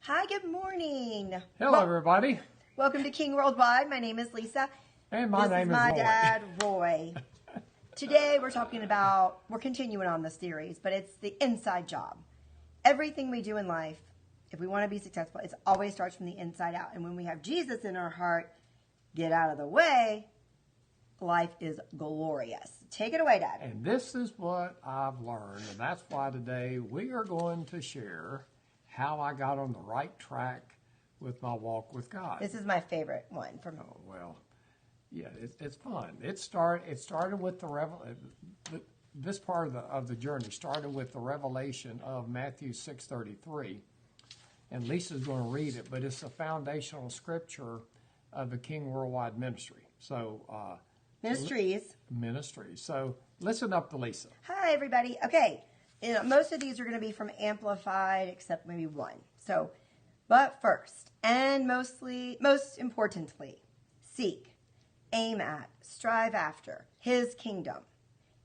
Hi, good morning. Hello, everybody. Welcome to King Worldwide. My name is Lisa. And my name is my Roy. dad, Roy. Today we're continuing on the series, but it's the inside job. Everything we do in life, if we want to be successful, it always starts from the inside out. And when we have Jesus in our heart, get out of the way, life is glorious. Take it away, Dad. And this is what I've learned, and that's why today we are going to share how I got on the right track with my walk with God. This is my favorite one from. Oh, well, yeah, it's fun. It started with this part of the journey started with the revelation of Matthew 6:33, and Lisa's going to read it, but it's a foundational scripture of the King Worldwide Ministry. So ministries. So listen up to Lisa. Hi, everybody. Okay, most of these are going to be from Amplified, except maybe one. So, but first, and most importantly, seek, aim at, strive after His kingdom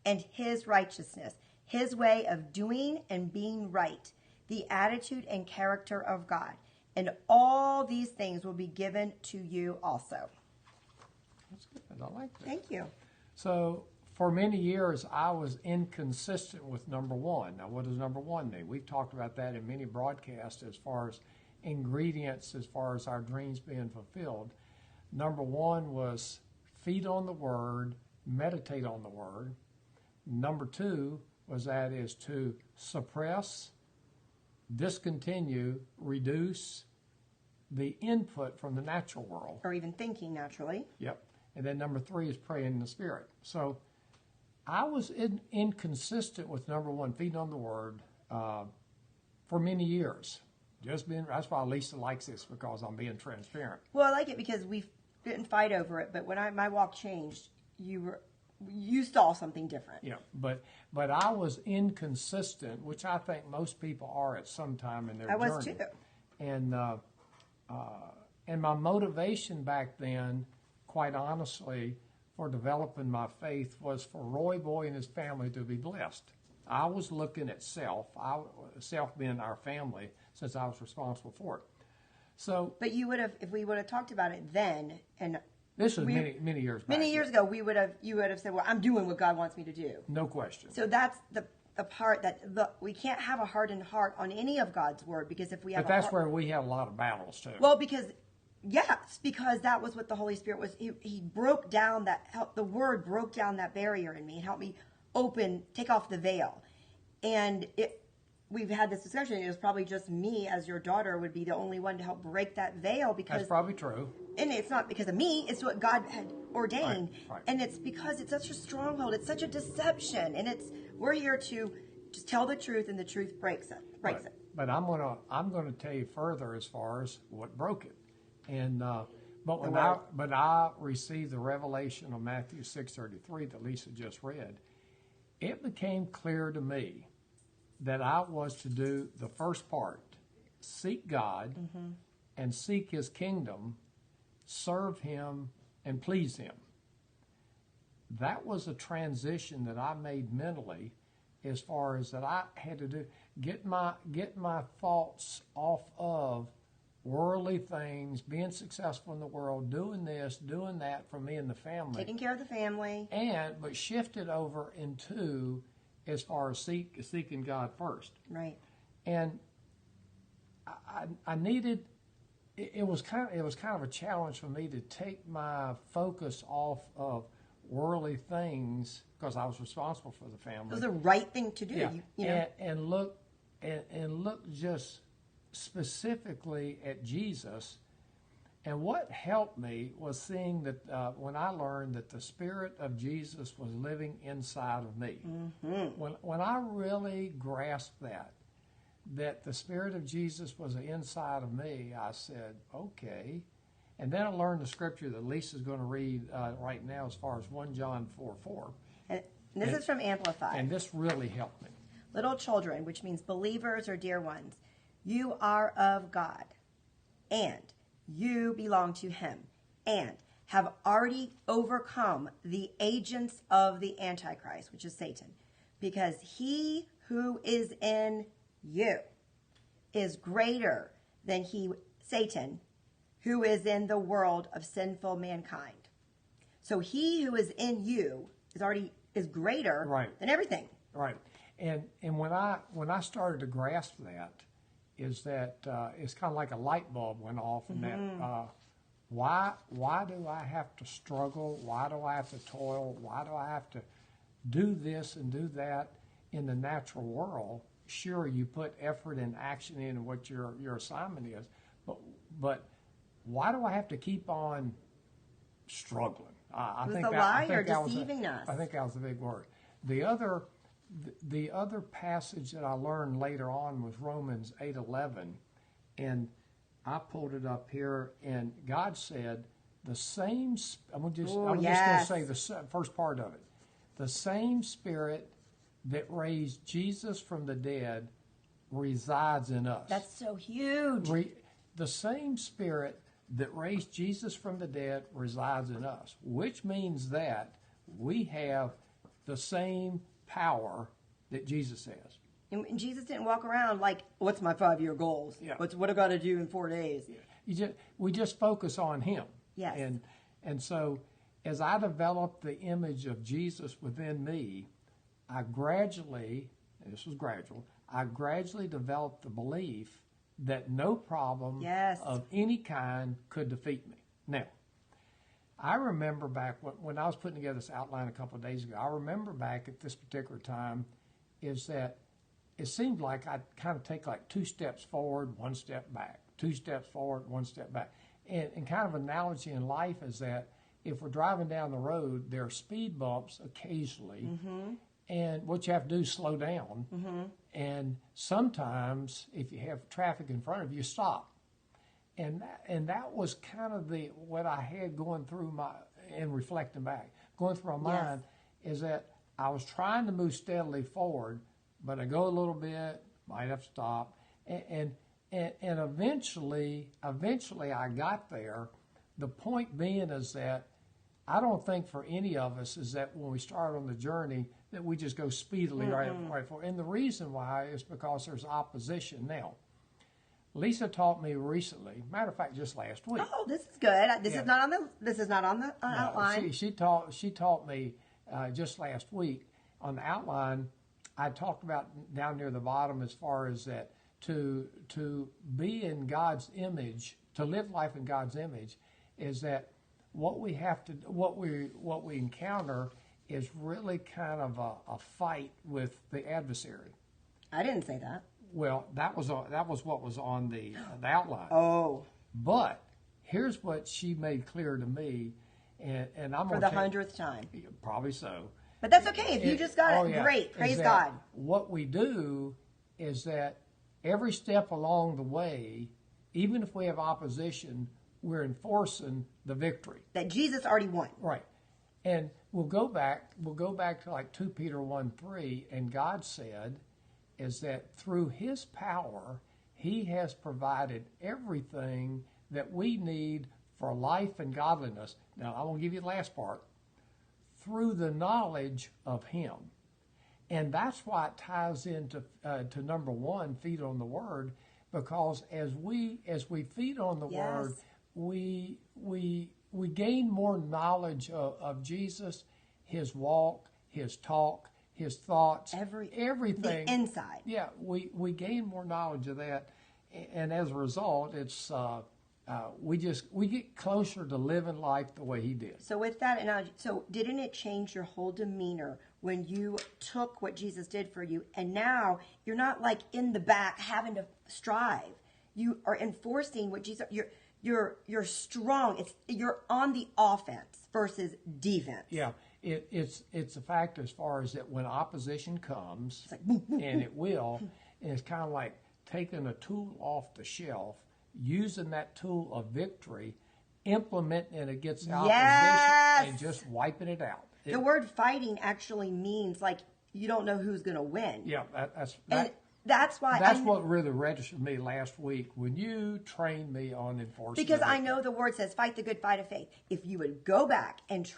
and His righteousness, His way of doing and being right, the attitude and character of God, and all these things will be given to you also. That's good. I like that. Thank you. So, for many years, I was inconsistent with number one. Now, what does number one mean? We've talked about that in many broadcasts as far as ingredients, as far as our dreams being fulfilled. Number one was feed on the Word, meditate on the Word. Number two was that is to suppress, discontinue, reduce the input from the natural world. Or even thinking naturally. Yep. And then number three is praying in the Spirit. So I was inconsistent with number one, feeding on the Word, for many years. That's why Lisa likes this, because I'm being transparent. Well, I like it because we didn't fight over it, but when my walk changed, you saw something different. Yeah, but I was inconsistent, which I think most people are at some time in their journey. I was too. And my motivation back then, quite honestly, for developing my faith was for Roy Boy and his family to be blessed. I was looking at self being our family, since I was responsible for it. So, but you would have, if we would have talked about it then, and this was many years back. Many years ago, you would have said, "Well, I'm doing what God wants me to do." No question. So that's the part that we can't have a hardened heart on any of God's word, because if we have, but that's where we have a lot of battles too. Well, because that was what the Holy Spirit was. He broke down the Word broke down that barrier in me and helped me take off the veil. And we've had this discussion. It was probably just me, as your daughter, would be the only one to help break that veil, because that's probably true. And it's not because of me; it's what God had ordained, right. And it's because it's such a stronghold. It's such a deception, and we're here to just tell the truth, and the truth breaks it. But I'm gonna tell you further as far as what broke it. And but I received the revelation of Matthew 6:33 that Lisa just read. It became clear to me that I was to do the first part: seek God, and seek His kingdom, serve Him, and please Him. That was a transition that I made mentally, as far as that I had to do get my thoughts off of worldly things, being successful in the world, doing this, doing that for me and the family. Taking care of the family. But shift it over into as far as seeking God first. Right. And I needed, it was kind of a challenge for me to take my focus off of worldly things, because I was responsible for the family. It was the right thing to do. Yeah. You know? And look just specifically at Jesus. And what helped me was seeing that when I learned that the Spirit of Jesus was living inside of me. When I really grasped that the Spirit of Jesus was inside of me, I said, okay. And then I learned the scripture that Lisa's going to read right now, as far as 1 John 4:4. And this is from Amplified. And this really helped me. Little children, which means believers or dear ones, you are of God, and you belong to Him, and have already overcome the agents of the Antichrist, which is Satan, because he who is in you is greater than Satan, who is in the world of sinful mankind. So he who is in you is greater than everything. Right. And when I started to grasp that, is that it's kind of like a light bulb went off, and that why do I have to struggle? Why do I have to toil? Why do I have to do this and do that in the natural world? Sure, you put effort and action in what your assignment is, but why do I have to keep on struggling? I think the lie or deceiving us? I think that was a big word. The other passage that I learned later on was Romans 8:11, and I pulled it up here, and God said the same. I'm just going to say the first part of it. The same Spirit that raised Jesus from the dead resides in us. That's so huge. The same Spirit that raised Jesus from the dead resides in us, which means that we have the same power that Jesus has. And Jesus didn't walk around like, what's my 5-year goals? Yeah. What I got to do in 4 days? We just focus on Him. Yes. And so as I developed the image of Jesus within me, I gradually developed the belief that no problem of any kind could defeat me. Now, I remember back when I was putting together this outline a couple of days ago, I remember back at this particular time is that it seemed like I'd kind of take like 2 steps forward, 1 step back, 2 steps forward, 1 step back. And kind of analogy in life is that if we're driving down the road, there are speed bumps occasionally, and what you have to do is slow down. And sometimes, if you have traffic in front of you, stop. And that was kind of what I had going through reflecting back, going through my mind, is that I was trying to move steadily forward, but I go a little bit, might have to stop, and eventually I got there. The point being is that I don't think for any of us is that when we start on the journey that we just go speedily right forward. And the reason why is because there's opposition. Now, Lisa taught me recently. Matter of fact, just last week. Oh, this is good. This is not on the outline. She taught me just last week on the outline. I talked about down near the bottom as far as that to be in God's image, to live life in God's image, is that what we encounter is really kind of a fight with the adversary. I didn't say that. Well, that was what was on the outline. Oh. But here's what she made clear to me, and I'm for the 100th time. Probably so. But that's okay. If you just got it, great. Praise God. What we do is that every step along the way, even if we have opposition, we're enforcing the victory that Jesus already won. Right. And we'll go back to like 2 Peter 1:3, and God said is that through His power, He has provided everything that we need for life and godliness. Now, I won't give you the last part. Through the knowledge of Him. And that's why it ties into to number 1, feed on the Word, because as we feed on the Word, we gain more knowledge of Jesus, His walk, His talk, His thoughts, everything. The inside. Yeah, we gain more knowledge of that, and as a result, it's we get closer to living life the way He did. So with that analogy, didn't it change your whole demeanor when you took what Jesus did for you, and now you're not like in the back having to strive. You are enforcing what Jesus. You're strong. You're on the offense versus defense. Yeah, it's a fact as far as that when opposition comes, it's like boom, boom, and it will, and it's kind of like taking a tool off the shelf, using that tool of victory, implementing it against opposition, and just wiping it out. The word fighting actually means like you don't know who's going to win. Yeah, that's why. That's what really registered me last week when you trained me on enforcing. Because I know the word says fight the good fight of faith. If you would go back and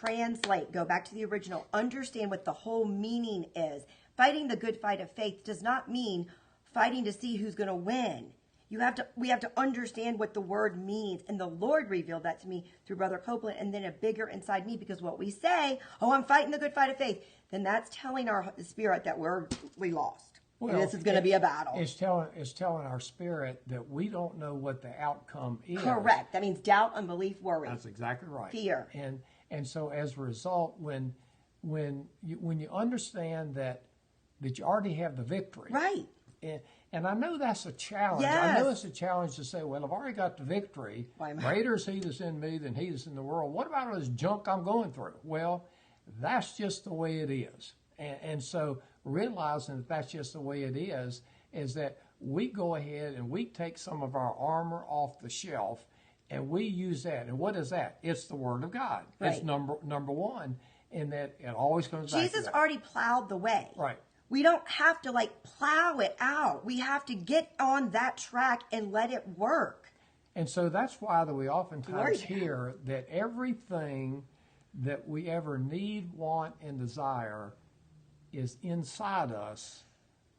go back to the original, understand what the whole meaning is. Fighting the good fight of faith does not mean fighting to see who's going to win. We have to understand what the word means. And the Lord revealed that to me through Brother Copeland, and then a bigger inside me, because what we say, oh, I'm fighting the good fight of faith, then that's telling our spirit that we lost. Well, and this is going to be a battle. It's telling our spirit that we don't know what the outcome is. Correct. That means doubt, unbelief, worry. That's exactly right. Fear. And so as a result, when you understand that you already have the victory. Right. And I know that's a challenge. Yes. I know it's a challenge to say, well, I've already got the victory. Greater is he that's in me than he that's in the world. What about all this junk I'm going through? Well, that's just the way it is. And so realizing that that's just the way it is that we go ahead and we take some of our armor off the shelf and we use that. And what is that? It's the Word of God. Right. It's number one, in that it always comes back to Jesus that. already plowed the way. Right. We don't have to plow it out. We have to get on that track and let it work. And so that's why that we oftentimes hear that everything that we ever need, want, and desire is inside us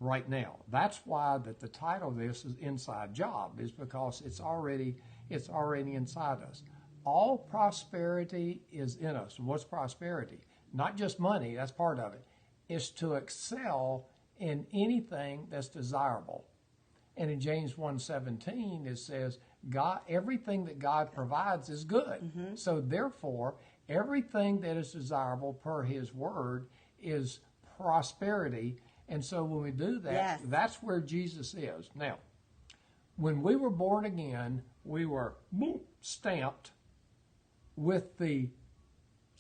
right now. That's why that the title of this is Inside Job, is because it's already inside us. All prosperity is in us. And what's prosperity? Not just money, that's part of it. It's to excel in anything that's desirable. And in James 1:17 it says, God, everything that God provides is good. Mm-hmm. So therefore, everything that is desirable per his word is prosperity. And so when we do that, yes, that's where Jesus is. Now, when we were born again, we were stamped with the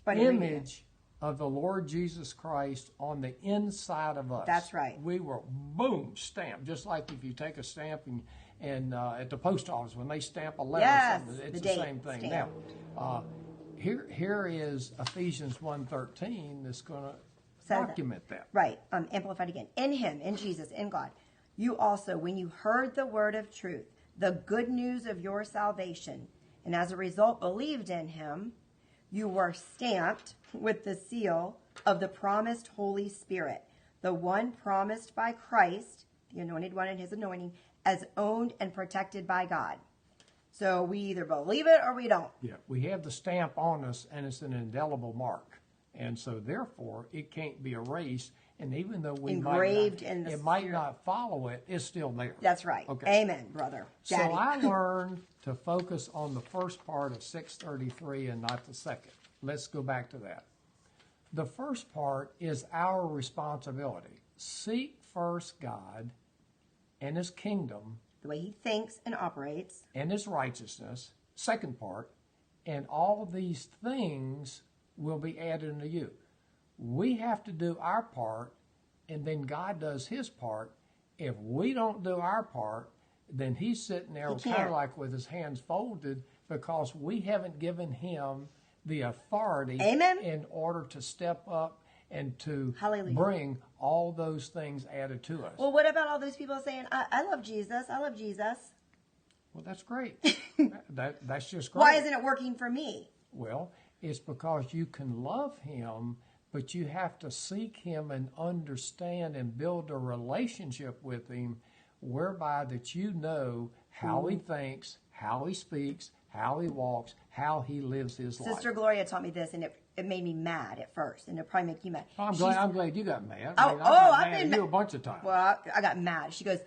image of the Lord Jesus Christ on the inside of us. That's right. We were stamped, just like if you take a stamp and at the post office when they stamp a letter, yes, it's the same thing. Stamp. Now, here is Ephesians 1:13 that's going to document that. Right. Amplified again. In him, in Jesus, in God, you also, when you heard the word of truth, the good news of your salvation, and as a result believed in him, you were stamped with the seal of the promised Holy Spirit, the one promised by Christ, the anointed one and his anointing, as owned and protected by God. So we either believe it or we don't. Yeah, we have the stamp on us, and it's an indelible mark. And so therefore, it can't be erased. And even though we might not follow it, it's still there. That's right. Okay. Amen, brother. Daddy. So I learned to focus on the first part of 6:33 and not the second. Let's go back to that. The first part is our responsibility. Seek first God and his kingdom. The way he thinks and operates. And his righteousness. Second part. And all these things will be added unto you. We have to do our part, and then God does his part. If we don't do our part, then he's sitting there kind of like with his hands folded, because we haven't given him the authority in order to step up and to bring all those things added to us. Well, what about all those people saying, I love Jesus, I love Jesus? Well, that's great. That's just great. Why isn't it working for me? Well, it's because you can love him, but you have to seek him and understand and build a relationship with him whereby that you know how he thinks, how he speaks, how he walks, how he lives his life. Sister Gloria taught me this, and it made me mad at first, and it'll probably make you mad. I'm glad you got mad. I've been mad at you a bunch of times. Well, I got mad. She goes,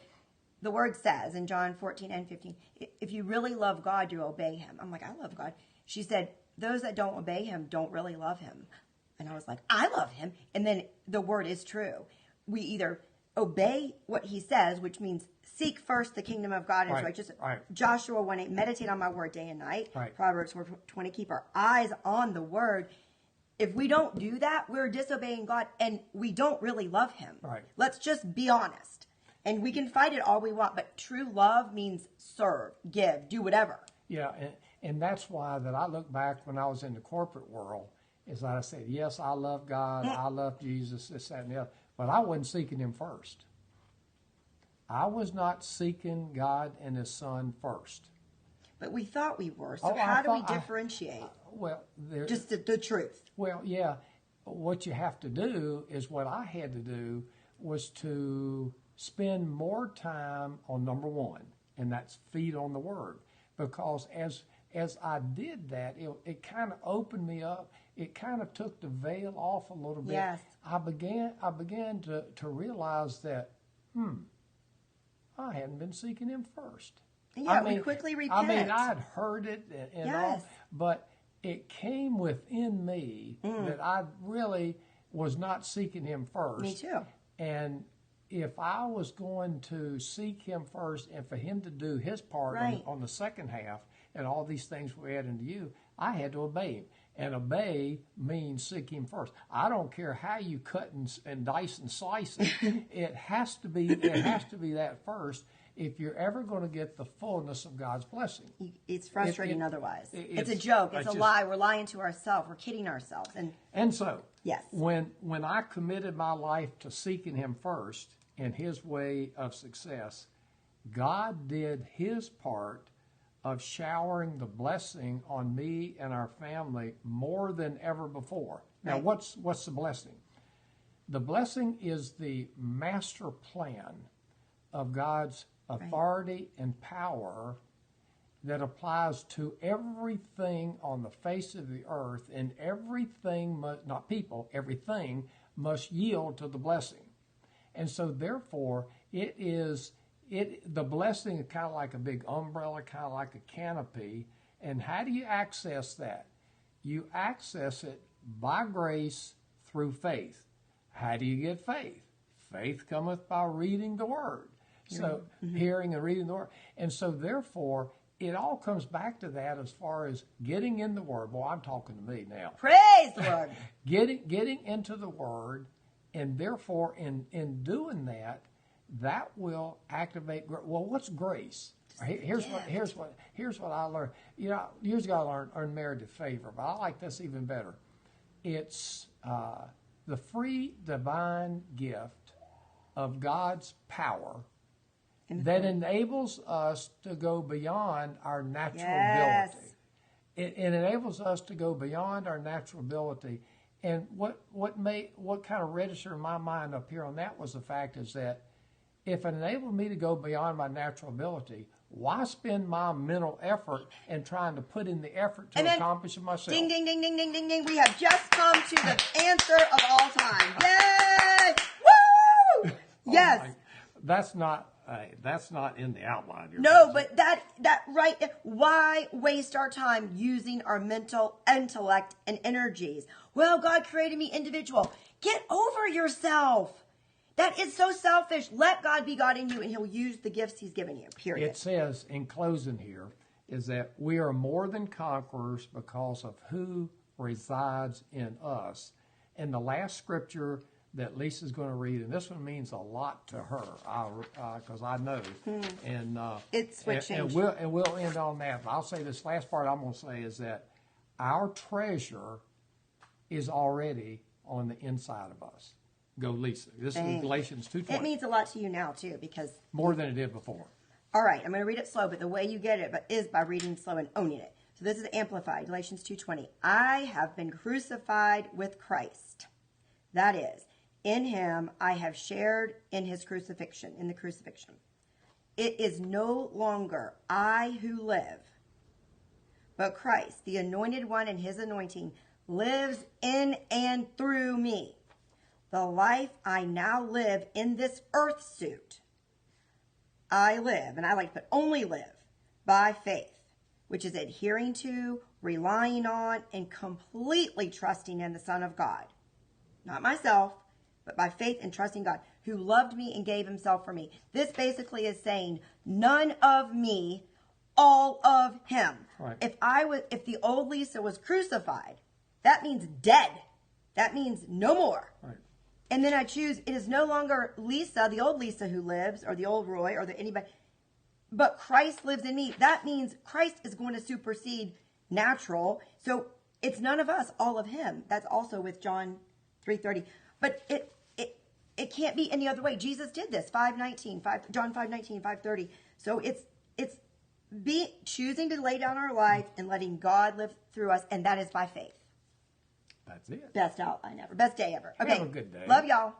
the word says in John 14:15, if you really love God, you obey him. I'm like, I love God. She said, those that don't obey him don't really love him. And I was like, I love him. And then the word is true. We either obey what he says, which means seek first the kingdom of God and his righteousness. Right. Joshua 1:8, meditate on my word day and night. Right. Proverbs 4:20, keep our eyes on the word. If we don't do that, we're disobeying God and we don't really love him. Right. Let's just be honest. And we can fight it all we want, but true love means serve, give, do whatever. Yeah, and that's why that I look back when I was in the corporate world, is that I said, yes, I love God, I love Jesus, this, that, and the other, but I wasn't seeking him first. I was not seeking God and his son first. But we thought we were, so how do we differentiate? Just the truth. Well, yeah, what you have to do is what I had to do was to spend more time on number one. and that's feed on the Word. Because as I did that, it kind of opened me up. It kind of took the veil off a little bit. Yes. I began to realize that, I hadn't been seeking Him first. Yeah, we quickly repent. I mean, I'd heard it and all, but it came within me that I really was not seeking Him first. Me too. And if I was going to seek Him first and for Him to do His part on the second half and all these things we add into you, I had to obey Him. And obey means seek Him first. I don't care how you cut and dice and slice it. It has to be that first if you're ever going to get the fullness of God's blessing. It's frustrating otherwise. It's a joke. It's a lie. We're lying to ourselves. We're kidding ourselves. And so, yes, when I committed my life to seeking Him first in His way of success, God did His part of showering the blessing on me and our family more than ever before. Now, what's the blessing? The blessing is the master plan of God's authority and power that applies to everything on the face of the earth, and everything everything must yield to the blessing. And so therefore the blessing is kind of like a big umbrella, kind of like a canopy. And how do you access that? You access it by grace through faith. How do you get faith? Faith cometh by reading the Word. So hearing and reading the Word. And so therefore, it all comes back to that as far as getting in the Word. Boy, I'm talking to me now. Praise the Lord. Getting into the Word, and therefore in doing that, that will activate. Well, what's grace? Here's what I learned. You know, years ago I learned merited favor, but I like this even better. It's the free divine gift of God's power that enables us to go beyond our natural ability. It enables us to go beyond our natural ability. And what kind of registered in my mind up here on that was the fact is that if it enabled me to go beyond my natural ability, why spend my mental effort and trying to put in the effort to accomplish it myself? Ding, ding, ding, ding, ding, ding, ding. We have just come to the answer of all time. Yes! Woo! Yes. That's not in the outline. No, but that right. Why waste our time using our mental intellect and energies? Well, God created me individual. Get over yourself. That is so selfish. Let God be God in you, and He'll use the gifts He's given you, period. It says, in closing here, is that we are more than conquerors because of who resides in us. And the last scripture that Lisa's going to read, and this one means a lot to her, because I know. And it's switching. And we'll end on that. But I'll say this last part I'm going to say is that our treasure is already on the inside of us. Go, Lisa. This is Galatians 2:20. It means a lot to you now, too, because... More than it did before. All right, I'm going to read it slow, but the way you get it is by reading slow and owning it. So this is Amplified, Galatians 2:20. I have been crucified with Christ. That is, in Him I have shared in His crucifixion, in the crucifixion. It is no longer I who live, but Christ, the anointed one, and His anointing lives in and through me. The life I now live in this earth suit, I live, and I like to put only live, by faith, which is adhering to, relying on, and completely trusting in the Son of God. Not myself, but by faith and trusting God, who loved me and gave Himself for me. This basically is saying, none of me, all of Him. Right. If the old Lisa was crucified, that means dead. That means no more. Right. And then I choose, it is no longer Lisa, the old Lisa who lives, or the old Roy, or anybody, but Christ lives in me. That means Christ is going to supersede natural. So it's none of us, all of Him. That's also with John 3:30. But it can't be any other way. Jesus did this, John 5:19, 5:30. So it's choosing to lay down our life and letting God live through us, and that is by faith. That's it. Best outline ever. Best day ever. Okay. Have a good day. Love y'all.